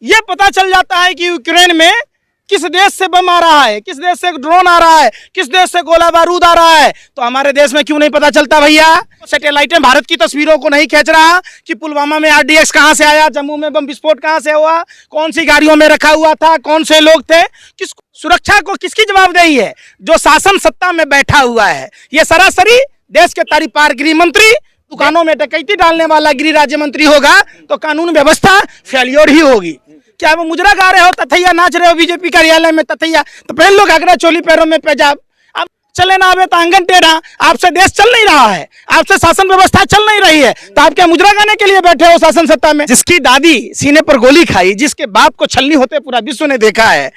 ये पता चल जाता है कि यूक्रेन में किस देश से बम आ रहा है, किस देश से ड्रोन आ रहा है, किस देश से गोला बारूद आ रहा है, तो हमारे देश में क्यों नहीं पता चलता भैया? सैटेलाइटें भारत की तस्वीरों को नहीं खींच रहा कि पुलवामा में RDX कहां से आया, जम्मू में बम विस्फोट कहां से हुआ, कौन सी गाड़ियों में रखा हुआ था, कौन से लोग थे, किस सुरक्षा को किसकी जवाबदेही है? जो शासन सत्ता में बैठा हुआ है। ये सरासरी देश के तारीपार गृह मंत्री, दुकानों में डकैती डालने वाला गृह राज्य मंत्री होगा तो कानून व्यवस्था फेलियर ही होगी। क्या वो मुजरा गा रहे हो, तथैया नाच रहे हो बीजेपी कार्यालय में, तथैया तो पहन लो घाघरा चोली, पैरों में पेजाब, अब चले ना आवे तो आंगन टेढ़ा। आपसे देश चल नहीं रहा है, आपसे शासन व्यवस्था चल नहीं रही है, तो आप क्या मुजरा गाने के लिए बैठे हो शासन सत्ता में? जिसकी दादी सीने पर गोली खाई, जिसके बाप को छलनी होते पूरा विश्व ने देखा है,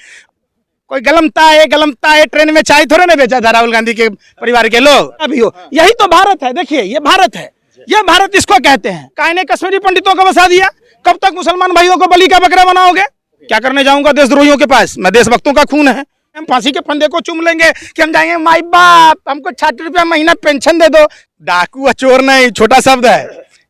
कोई गलमता है ट्रेन में चाय थोड़े ना बेचा था राहुल गांधी के परिवार के लोग। अभी हो, यही तो भारत है। देखिए ये भारत है, ये भारत इसको कहते हैं। कायने कश्मीरी पंडितों को बसा दिया, कब तक मुसलमान भाइयों को बलि का बकरा बनाओगे? क्या करने जाऊंगा देशद्रोहियों के पास? मैं देशभक्तों का खून है, हम फांसी के फंदे को चूम लेंगे कि हम जाएंगे माई बाप हमको 60 रुपया महीना पेंशन दे दो। डाकू चोर नहीं, छोटा शब्द है,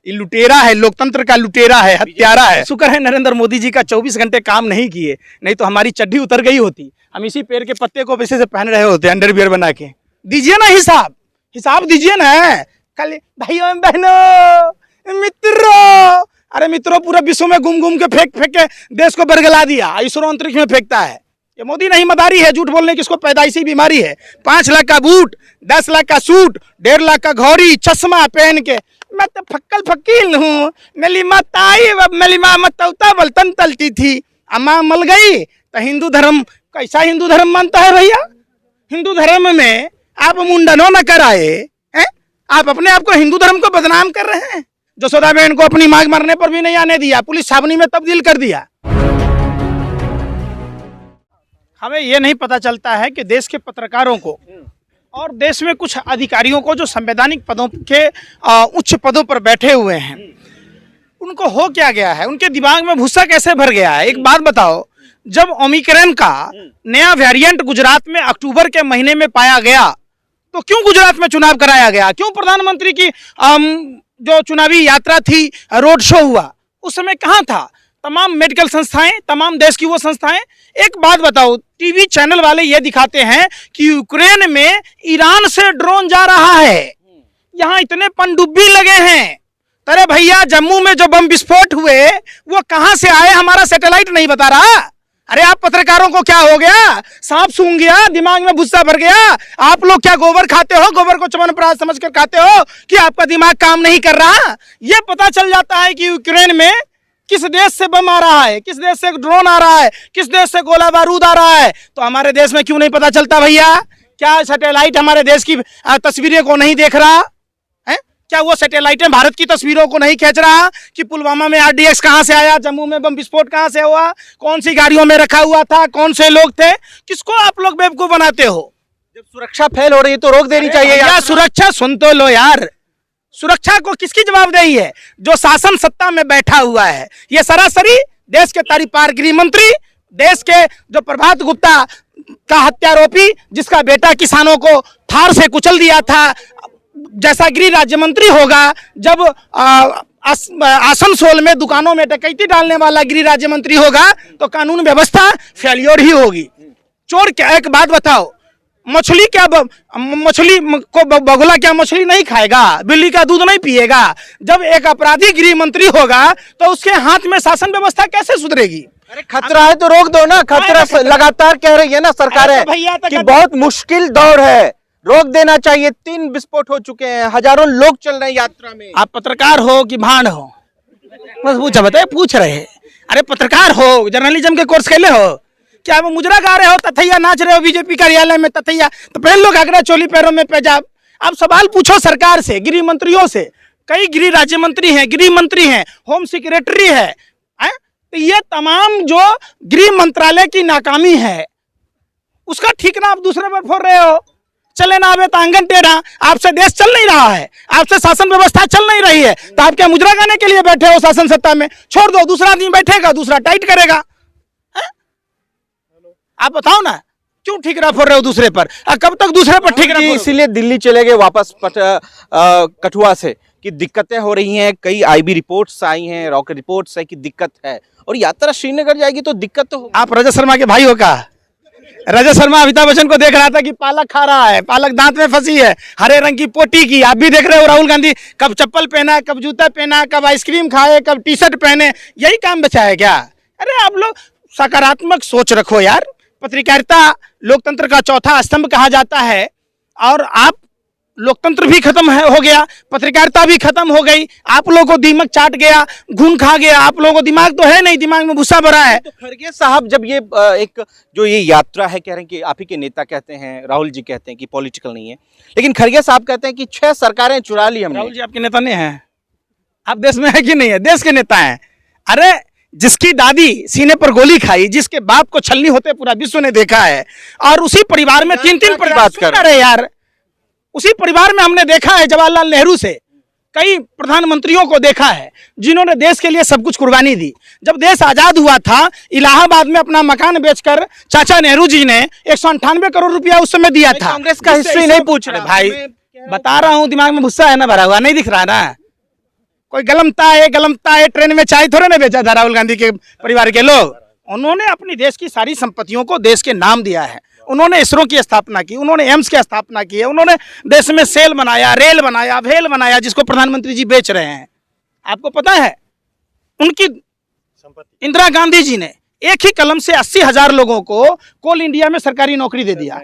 ये लुटेरा है, लोकतंत्र का लुटेरा है, हत्यारा है। शुक्र है नरेंद्र मोदी जी का 24 घंटे काम नहीं किए, नहीं तो हमारी चड्डी उतर गई होती, हम इसी पेड़ के पत्ते को पीछे से पहन रहे होते अंडरवियर बना के। दीजिए ना हिसाब दीजिए ना। कल भाइयों बहनों मित्रों, अरे मित्रों पूरा विश्व में घूम के फेंक के देश को बरगला दिया, इसरो अंतरिक्ष में फेंकता है। ये मोदी नहीं मदारी है, झूठ बोलने की इसको पैदाइशी बीमारी है। 5 लाख का बूट, 10 लाख का सूट, 1.5 लाख का घोड़ी चश्मा पहन के मैं तो फक्कल फकील हूँ, मेरी माताई मेरी माँ मतौता बलतन तलती थी, अम्मा मल गई। तो हिंदू धर्म कैसा हिंदू धर्म मानता है भैया? हिंदू धर्म में आप मुंडनो न कराए हैं, आप अपने आप को हिंदू धर्म को बदनाम कर रहे हैं। जसोदा बहन को अपनी मांग मरने पर भी नहीं आने दिया, पुलिस छावनी में तब्दील कर दिया। हमें यह नहीं पता चलता है कि देश के पत्रकारों को और देश में कुछ अधिकारियों को जो संवैधानिक पदों के उच्च पदों पर बैठे हुए हैं, उनको हो क्या गया है, उनके दिमाग में भूसा कैसे भर गया है। एक बात बताओ, जब ओमिक्रॉन का नया वेरिएंट गुजरात में अक्टूबर के महीने में पाया गया तो क्यों गुजरात में चुनाव कराया गया? क्यों प्रधानमंत्री की जो चुनावी यात्रा थी, रोड शो हुआ, उस समय कहाँ था? तमाम मेडिकल संस्थाएं, तमाम देश की वो संस्थाएं। एक बात बताओ, टीवी चैनल वाले ये दिखाते हैं कि यूक्रेन में ईरान से ड्रोन जा रहा है, यहाँ इतने पनडुब्बी लगे हैं। अरे भैया जम्मू में जो बम विस्फोट हुए वो कहां से आए, हमारा सैटेलाइट नहीं बता रहा। अरे आप पत्रकारों को क्या हो गया, सांप सूंघ गया, दिमाग में भुस्सा भर गया? आप लोग क्या गोबर खाते हो, गोबर को च्यवनप्राश समझकर खाते हो कि आपका दिमाग काम नहीं कर रहा? ये पता चल जाता है कि यूक्रेन में किस देश से बम आ रहा है, किस देश से ड्रोन आ रहा है, किस देश से गोला बारूद आ रहा है, तो हमारे देश में क्यों नहीं पता चलता भैया? क्या सैटेलाइट हमारे देश की तस्वीरें को नहीं देख रहा है? क्या वो सैटेलाइटें भारत की तस्वीरों को नहीं खींच रहा कि पुलवामा में RDX कहां से आया, जम्मू में बम विस्फोट कहां से हुआ, कौन सी गाड़ियों में रखा हुआ था, कौन से लोग थे? किसको आप लोग बेवकूफ बनाते हो? जब सुरक्षा फेल हो रही है तो रोक देनी चाहिए यार। सुरक्षा सुन तो लो यार, सुरक्षा को किसकी जवाबदेही है? जो शासन सत्ता में बैठा हुआ है। ये सरासरी देश के तारीपार गृह मंत्री, देश के जो प्रभात गुप्ता का हत्यारोपी, जिसका बेटा किसानों को थार से कुचल दिया था, जैसा गृह राज्य मंत्री होगा, जब आसनसोल में दुकानों में डकैती डालने वाला गृह राज्य मंत्री होगा तो कानून व्यवस्था फेलियर ही होगी। चोर क्या, एक बात बताओ, मछली को बगुला क्या मछली नहीं खाएगा, बिल्ली का दूध नहीं पिएगा? जब एक अपराधी गृह मंत्री होगा तो उसके हाथ में शासन व्यवस्था कैसे सुधरेगी? अरे खतरा है तो रोक दो ना। खतरा लगातार कह रही है ना सरकारें कि बहुत मुश्किल दौर है, रोक देना चाहिए। 3 विस्फोट हो चुके हैं, हजारों लोग चल रहे हैं यात्रा में। आप पत्रकार हो कि भांड हो? बस पूछ रहे हैं। अरे पत्रकार हो, जर्नलिज्म के कोर्स खेले हो क्या? वो मुजरा गा रहे हो, तथैया नाच रहे हो बीजेपी कार्यालय में, तथैया तो पहन लो घाघरा चोली, पैरों में पेजाब। आप सवाल पूछो सरकार से, गृह मंत्रियों से। कई गृह राज्य मंत्री हैं, गृह मंत्री हैं, होम सेक्रेटरी है, तो ये तमाम जो गृह मंत्रालय की नाकामी है उसका ठिकाना आप दूसरे पर फोड़ रहे हो। चले ना आवे तो आंगन टेढ़ा। आपसे देश चल नहीं रहा है, आपसे शासन व्यवस्था चल नहीं रही है, तो आप क्या मुजरा गाने के लिए बैठे हो शासन सत्ता में? छोड़ दो, दूसरा आदमी बैठेगा, दूसरा टाइट करेगा। आप बताओ ना, क्यों ठिकरा फोड़ रहे हो दूसरे पर? कब तक दूसरे पर ठिकरा? इसीलिए दिल्ली चले गए वापस कठुआ से कि दिक्कतें हो रही हैं, कई आईबी रिपोर्ट्स आई हैं, रॉकेट रिपोर्ट्स है कि दिक्कत है, और यात्रा श्रीनगर जाएगी तो दिक्कत तो आप रजत शर्मा के भाई हो का? रजत शर्मा अमिताभ बच्चन को देख रहा था कि पालक खा रहा है, पालक दांत में फंसी है, हरे रंग की पोटी की। आप भी देख रहे हो राहुल गांधी कब चप्पल पहना, कब जूता पहना, कब आइसक्रीम खाए, कब टी शर्ट पहने, यही काम बचा है क्या? अरे आप लोग सकारात्मक सोच रखो यार। पत्रकारिता लोकतंत्र का चौथा स्तंभ कहा जाता है, और आप लोकतंत्र भी खत्म हो गया, पत्रकारिता भी खत्म हो गई, आप लोगों को दीमक चाट गया, घुन खा गया, आप लोगों को दिमाग तो है नहीं, दिमाग में भूसा भरा है। तो खड़गे साहब जब ये एक जो ये यात्रा है, कह रहे हैं कि आप ही के नेता कहते हैं, राहुल जी कहते हैं कि पॉलिटिकल नहीं है, लेकिन खड़गे साहब कहते हैं कि 6 सरकारें चुरा ली हमने। राहुल जी आपके नेता नहीं है? आप देश में है कि नहीं है? देश के नेता हैं। अरे जिसकी दादी सीने पर गोली खाई, जिसके बाप को छलनी होते पूरा विश्व ने देखा है, और उसी परिवार में 3-3 बात कर रहे यार, उसी परिवार में हमने देखा है जवाहरलाल नेहरू से कई प्रधानमंत्रियों को देखा है जिन्होंने देश के लिए सब कुछ कुर्बानी दी। जब देश आजाद हुआ था, इलाहाबाद में अपना मकान बेचकर चाचा नेहरू जी ने 198 करोड़ रुपया उस समय दिया था। कांग्रेस का हिस्ट्री नहीं पूछ रहा भाई, बता रहा हूं, दिमाग में गुस्सा है ना भरा हुआ, नहीं दिख रहा ना? कोई गलमता है, ट्रेन में चाय थोड़े ना बेचा था राहुल गांधी के परिवार के लोग। उन्होंने अपनी देश की सारी संपत्तियों को देश के नाम दिया है। उन्होंने इसरो की स्थापना की, उन्होंने एम्स की स्थापना की है, उन्होंने देश में सेल बनाया, रेल बनाया, भेल बनाया, जिसको प्रधानमंत्री जी बेच रहे हैं। आपको पता है उनकी इंदिरा गांधी जी ने एक ही कलम से 80,000 लोगों को कोल इंडिया में सरकारी नौकरी दे दिया।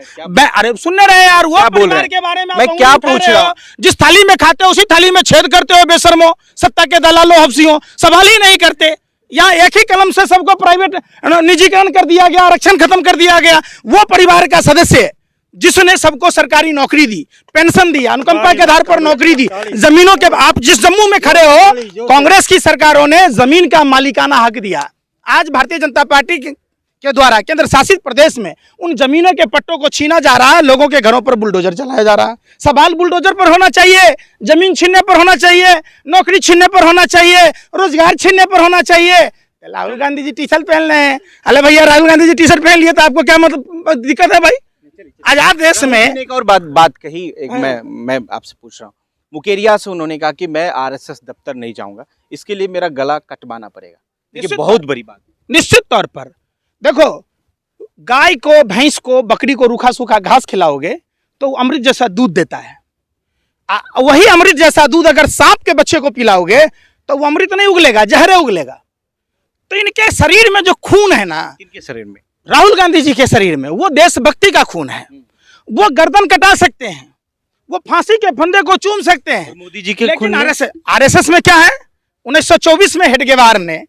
अरे सुनने रहे यार, वो परिवार के बारे में मैं क्या पूछ रहा हूँ? जिस थाली में खाते हो उसी थाली में छेद करते हो बेशर्मो, सत्ता के दलालों, हफ्सियों, सवाल ही नहीं करते। यहाँ एक ही कलम से सबको प्राइवेट निजीकरण कर दिया गया, आरक्षण खत्म कर दिया गया। वो परिवार का सदस्य जिसने सबको सरकारी नौकरी दी, पेंशन दी, अनुकंपा के आधार पर नौकरी दी, जमीनों के, आप जिस जम्मू में खड़े हो, कांग्रेस की सरकारों ने जमीन का मालिकाना हक दिया। आज भारतीय जनता पार्टी के द्वारा केंद्र शासित प्रदेश में उन जमीनों के पट्टों को छीना जा रहा है, लोगों के घरों पर बुलडोजर चलाया जा रहा है। सवाल बुलडोजर पर होना चाहिए, जमीन छीनने पर होना चाहिए, नौकरी छीनने पर होना चाहिए, रोजगार छीनने पर होना चाहिए। Rahul Gandhi G T shirt पहन रहे हैं। अरे भैया, Rahul Gandhi G T shirt पहन लिए तो आपको क्या मतलब दिक्कत है भाई? आजाद देश में एक और बात कही, एक मैं आपसे पूछ रहा हूँ, मुकेरिया से उन्होंने कहा कि मैं आरएसएस दफ्तर नहीं जाऊंगा, इसके लिए मेरा गला कटवाना पड़ेगा। ये बहुत बड़ी बात। निश्चित तौर पर देखो, गाय को, भैंस को, बकरी को रूखा सूखा घास खिलाओगे तो अमृत जैसा दूध देता है। वही अमृत जैसा दूध अगर सांप के बच्चे को पिलाओगे तो वो अमृत नहीं उगलेगा, जहरे उगलेगा। तो इनके शरीर में जो खून है ना, इनके शरीर में, राहुल गांधी जी के शरीर में, वो देशभक्ति का खून है। वो गर्दन कटा सकते हैं, वो फांसी के फंदे को चूम सकते हैं। मोदी जी के खून में आरएसएस में क्या है? 1924 में हेडगेवार ने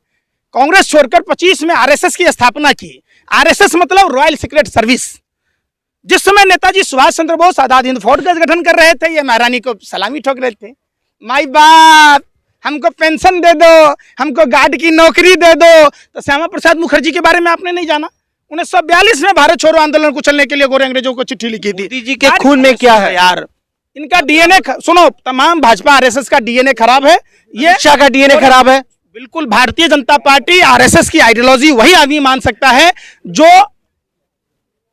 कांग्रेस छोड़कर 25 में आरएसएस की स्थापना की। आरएसएस मतलब रॉयल सीक्रेट सर्विस। जिस समय नेताजी सुभाष चंद्र बोस आजाद हिंद फौज का गठन कर रहे थे, ये महारानी को सलामी ठोक रहे थे, माई बाप हमको पेंशन दे दो, हमको गार्ड की नौकरी दे दो। तो श्यामा प्रसाद मुखर्जी के बारे में आपने नहीं जाना? 1942 में भारत छोड़ो आंदोलन को चलने के लिए गोरे अंग्रेजों को चिट्ठी लिखी थी। मोदी जी के खून में क्या है यार? इनका डीएनए सुनो, तमाम भाजपा आरएसएस का डीएनए खराब है, ये शिक्षा का डीएनए खराब है। बिल्कुल भारतीय जनता पार्टी आरएसएस की आइडियोलॉजी वही आदमी मान सकता है जो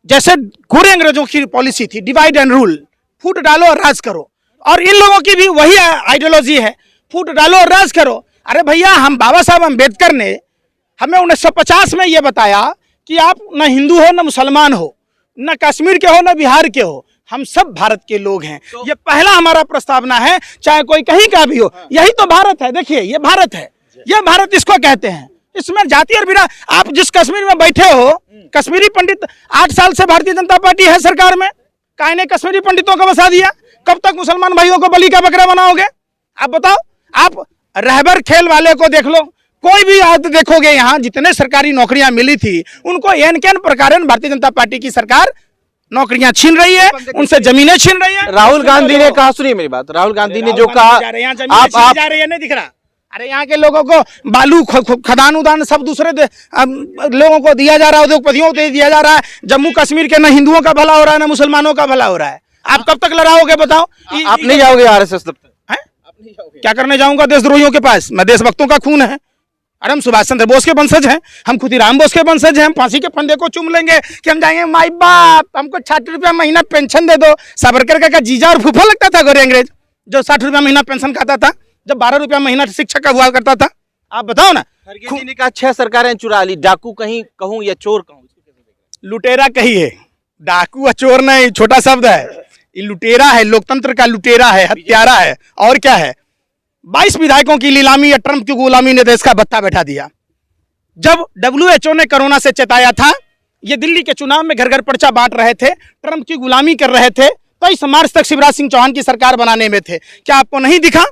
जैसे गोरे अंग्रेजों की पॉलिसी थी, डिवाइड एंड रूल, फूट डालो और राज करो, और इन लोगों की भी वही आइडियोलॉजी है, फूट डालो और राज करो। अरे भैया, हम बाबा साहब अम्बेडकर ने हमें 1950 में यह बताया कि आप न हिंदू हो, न मुसलमान हो, न कश्मीर के हो, न बिहार के हो, हम सब भारत के लोग हैं। ये पहला हमारा प्रस्तावना है, चाहे कोई कहीं का भी हो। यही तो भारत है। देखिए, ये भारत है, ये भारत इसको कहते हैं। इसमें जाति और बिरा, आप जिस कश्मीर में बैठे हो, कश्मीरी पंडित 8 साल से भारतीय जनता पार्टी है सरकार में, काहे ने कश्मीरी पंडितों को बसा दिया? कब तक मुसलमान भाइयों को बलि का बकरा बनाओगे? आप बताओ। आप रहबर खेल वाले को देख लो, कोई भी आज देखोगे, यहाँ जितने सरकारी नौकरियां मिली थी उनको एन केन प्रकार भारतीय जनता पार्टी की सरकार नौकरियां छीन रही है, उनसे जमीनें छीन रही है। राहुल गांधी ने कहा, सुनिए मेरी बात, राहुल गांधी ने जो कहा, आप जा रही है, नहीं दिख रहा? अरे यहाँ के लोगों को बालू खदान उदान सब दूसरे लोगों को दिया जा रहा है, उद्योगपतियों को दिया जा रहा है। जम्मू कश्मीर के न हिंदुओं का भला हो रहा है, न मुसलमानों का भला हो रहा है। आप कब तक लड़ाओगे बताओ? आप नहीं जाओगे आरएसएस दफ्तर? क्या करने जाऊंगा देशद्रोहियों के पास? मैं देशभक्तों का खून है। अरे हम सुभाष चंद्र बोस के वंशज हैं, हम खुदीराम बोस के वंशज हैं। हम फांसी के फंदे को चूम लेंगे कि हम जाएंगे, माई बाप हमको 60 रुपया महीना पेंशन दे दो। सावरकर का जीजा और फूफा लगता था गोरे अंग्रेज, जो 60 रुपया महीना पेंशन खाता था। जब 12 रुपया महीना शिक्षक का हुआ करता था? आप बताओ ना। खरगे जी ने कहा 6 सरकारें चुरा ली, डाकू कहीं कहूं या चोर कहूं? लुटेरा कहिए, डाकू और चोर नहीं, छोटा शब्द है। ये लुटेरा है, लोकतंत्र का लुटेरा है, हत्यारा है, और क्या है। 22 विधायकों की नीलामी या ट्रंप की गुलामी ने देश का भत्ता बैठा दिया। जब WHO ने कोरोना से चेताया था, ये दिल्ली के चुनाव में घर घर पर्चा बांट रहे थे, ट्रंप की गुलामी कर रहे थे, 23 मार्च तक शिवराज सिंह चौहान की सरकार बनाने में थे। क्या आपको नहीं दिखा?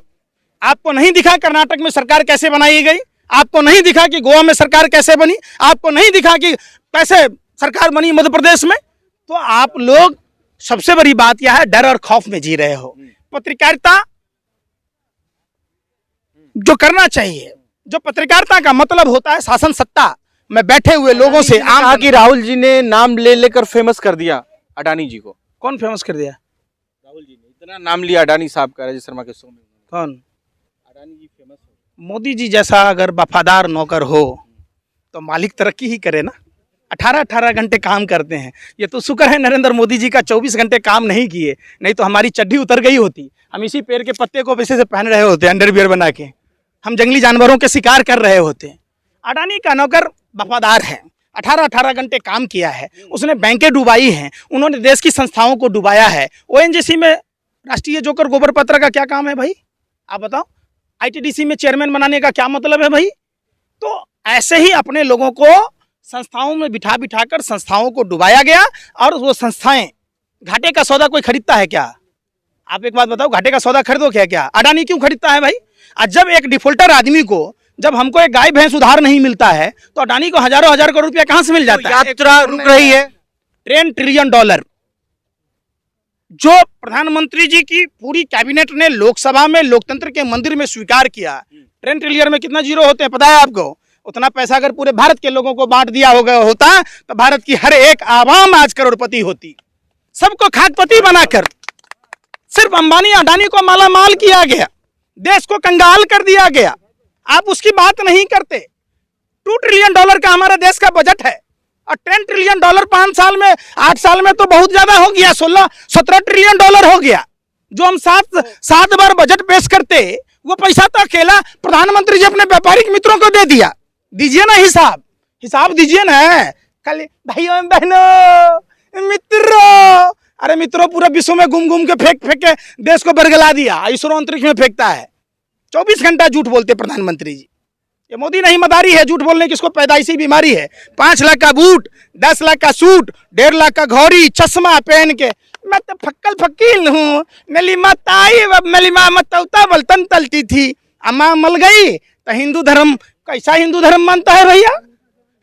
आपको नहीं दिखा कर्नाटक में सरकार कैसे बनाई गई? आपको नहीं दिखा कि गोवा में सरकार कैसे बनी? आपको नहीं दिखा कि कैसे सरकार बनी मध्य प्रदेश में? तो आप लोग, सबसे बड़ी बात यह है, डर और खौफ में जी रहे हो। पत्रकारिता जो करना चाहिए, जो पत्रकारिता का मतलब होता है शासन सत्ता में बैठे हुए लोगों से कहा कि राहुल जी ने नाम ले लेकर फेमस कर दिया अडानी जी को। कौन फेमस कर दिया? राहुल जी ने इतना नाम लिया अडानी साहब का, राजेश शर्मा के शो में। कौन? अडानी जी फेमस हो। मोदी जी जैसा अगर वफादार नौकर हो तो मालिक तरक्की ही करे ना। 18-18 घंटे काम करते हैं। ये तो शुक्र है नरेंद्र मोदी जी का 24 घंटे काम नहीं किए, नहीं तो हमारी चड्डी उतर गई होती। हम इसी पेड़ के पत्ते को पैसे से पहन रहे होते, अंडरवियर बना के हम जंगली जानवरों के शिकार कर रहे होते। अडानी का नौकर वफादार है, 18-18 घंटे काम किया है, उसने बैंकें डुबाई हैं, उन्होंने देश की संस्थाओं को डुबाया है। ONGC में राष्ट्रीय जोकर गोबर पत्र का क्या काम है भाई? आप बताओ। ITDC में चेयरमैन बनाने का क्या मतलब है भाई? तो ऐसे ही अपने लोगों को संस्थाओं में बिठा कर संस्थाओं को डुबाया गया, और वो संस्थाएं, घाटे का सौदा कोई खरीदता है क्या? आप एक बात बताओ, घाटे का सौदा खरीदो क्या? अडानी क्यों खरीदता है भाई? आज जब एक डिफॉल्टर आदमी को, जब हमको एक गाय भैंस उधार नहीं मिलता है, तो अडानी को हजारों हजार करोड़ रुपया कहां से मिल जाता है? यात्रा रुक रही है। $10 ट्रिलियन जो प्रधानमंत्री जी की पूरी कैबिनेट ने लोकसभा में लोकतंत्र के मंदिर में स्वीकार किया। 10 ट्रिलियन में कितना जीरो होते हैं पता है आपको? उतना पैसा अगर पूरे भारत के लोगों को बांट दिया होता तो भारत की हर एक आवाम आज करोड़पति होती। सबको खाकपति बनाकर सिर्फ अंबानी अडानी को माला माल किया गया, देश को कंगाल कर दिया गया। आप उसकी बात नहीं करते। $2 ट्रिलियन का हमारे देश का बजट है, और $10 ट्रिलियन 5 साल में, 8 साल में तो बहुत ज्यादा हो गया। 16-17 ट्रिलियन हो गया। जो हम 7 बार बजट पेश करते, वो पैसा तो अकेला प्रधानमंत्री जी अपने व्यापारिक मित्रों को दे दिया। दीजिए ना हिसाब दीजिए ना। कल भाइयों बहनों मित्रों, अरे मित्रों, पूरा विश्व में घूम के फेंक के देश को बरगला दिया। इसरो अंतरिक्ष में फेंकता है। 24 घंटा झूठ बोलते प्रधानमंत्री जी। ये मोदी नहीं मदारी है झूठ बोलने की, इसको पैदाइशी बीमारी है। 5 लाख का बूट, 10 लाख का सूट, 1.5 लाख का घड़ी चश्मा पहन के, मैं तो फक्कल फकील हूँ, मेरी माताई मेरी माँ मतौता बलतन तलती थी, अम्मा मल गई। तो हिंदू धर्म कैसा हिंदू धर्म मानता है भैया?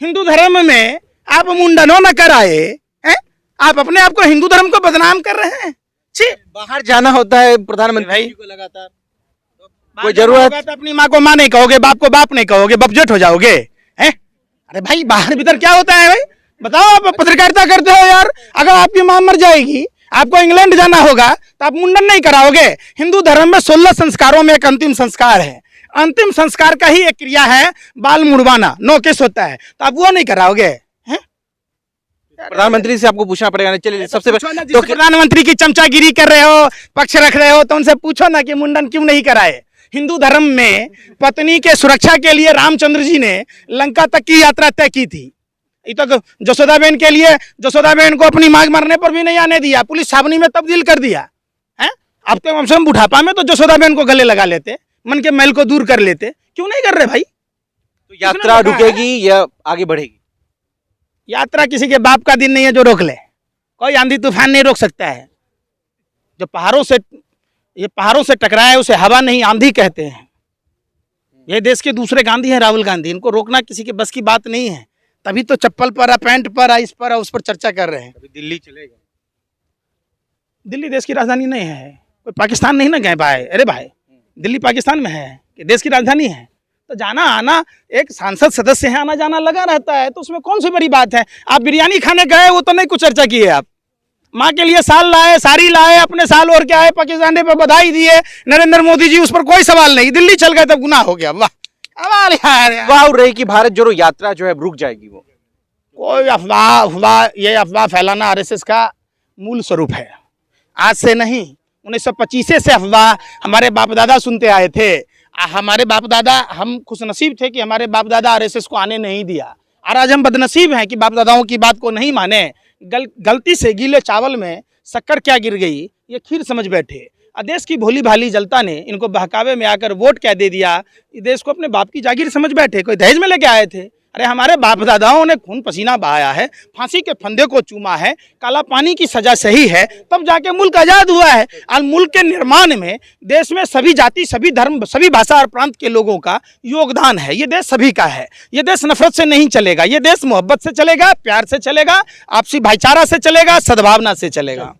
हिंदू धर्म में आप मुंडनो न कराए हैं? आप अपने आप को हिंदू धर्म को बदनाम कर रहे हैं। बाहर जाना होता है प्रधानमंत्री को लगातार, कोई जरूरत तो अपनी माँ को माँ नहीं कहोगे, बाप को बाप नहीं कहोगे, बपजेट हो जाओगे हैं? अरे भाई बाहर भीतर क्या होता है भाई? बताओ। आप पत्रकारिता करते हो यार। अगर आपकी माँ मर जाएगी, आपको इंग्लैंड जाना होगा, तो आप मुंडन नहीं कराओगे? हिंदू धर्म में 16 संस्कारों में एक अंतिम संस्कार है। अंतिम संस्कार का ही एक क्रिया है बाल मुड़वाना, 9 केस होता है, तो आप वो नहीं कराओगे? प्रधानमंत्री से आपको पूछना पड़ेगा। चलिए सबसे तो प्रधानमंत्री की चमचागिरी कर रहे हो, पक्ष रख रहे हो, तो उनसे पूछो ना कि मुंडन क्यों नहीं कराए। हिंदू धर्म में पत्नी के सुरक्षा के लिए रामचंद्र जी ने लंका तक की यात्रा तय की थी। ये तो जसोदाबेन के लिए, जसोदाबेन को अपनी मांग मरने पर भी नहीं आने दिया, पुलिस छावनी में तब्दील कर दिया है। अब तो हम बुढ़ापा में तो जसोदाबेन को गले लगा लेते, मन के मैल को दूर कर लेते। क्यों नहीं कर रहे भाई? तो यात्रा रुकेगी या आगे बढ़ेगी? यात्रा किसी के बाप का दिन नहीं है जो रोक ले। कोई आंधी तूफान नहीं रोक सकता है। जो पहाड़ों से टकराए उसे हवा नहीं आंधी कहते हैं। ये देश के दूसरे गांधी हैं, राहुल गांधी। इनको रोकना किसी के बस की बात नहीं है। तभी तो चप्पल पर, पैंट पर, इस पर, उस पर चर्चा कर रहे हैं। अभी दिल्ली चलेगा। दिल्ली देश की राजधानी नहीं है। कोई पाकिस्तान नहीं ना गए भाई। अरे भाई, दिल्ली पाकिस्तान में है कि देश की राजधानी है? तो जाना आना, एक सांसद सदस्य है, आना जाना लगा रहता है, तो उसमें कौन सी बड़ी बात है? आप बिरयानी खाने गए, वो तो नहीं कुछ चर्चा की है। आप माँ के लिए साल लाए, साड़ी लाए, अपने साल और क्या है, पाकिस्तान पर बधाई दिए नरेंद्र मोदी जी, उस पर कोई सवाल नहीं। दिल्ली चल गए तब गुनाह हो गया। वाह वाह रही कि भारत जोड़ो यात्रा जो है रुक जाएगी। वो कोई अफवाह, ये अफवाह फैलाना आरएसएस का मूल स्वरूप है। आज से नहीं, 1925 से अफवाह हमारे बाप दादा सुनते आए थे। हमारे बाप दादा, हम खुशनसीब थे कि हमारे बाप दादा आरएसएस को आने नहीं दिया, और आज हम बदनसीब हैं कि बाप दादाओं की बात को नहीं माने। गलती से गीले चावल में शक्कर क्या गिर गई, ये खीर समझ बैठे। देश की भोली भाली जनता ने इनको बहकावे में आकर वोट क्या दे दिया, देश को अपने बाप की जागीर समझ बैठे, कोई दहेज में लेके आए थे। अरे हमारे बाप दादाओं ने खून पसीना बहाया है, फांसी के फंदे को चूमा है, काला पानी की सजा सही है, तब जाके मुल्क आजाद हुआ है। और मुल्क के निर्माण में देश में सभी जाति, सभी धर्म, सभी भाषा और प्रांत के लोगों का योगदान है। ये देश सभी का है। ये देश नफरत से नहीं चलेगा, ये देश मोहब्बत से चलेगा, प्यार से चलेगा, आपसी भाईचारा से चलेगा, सद्भावना से चलेगा।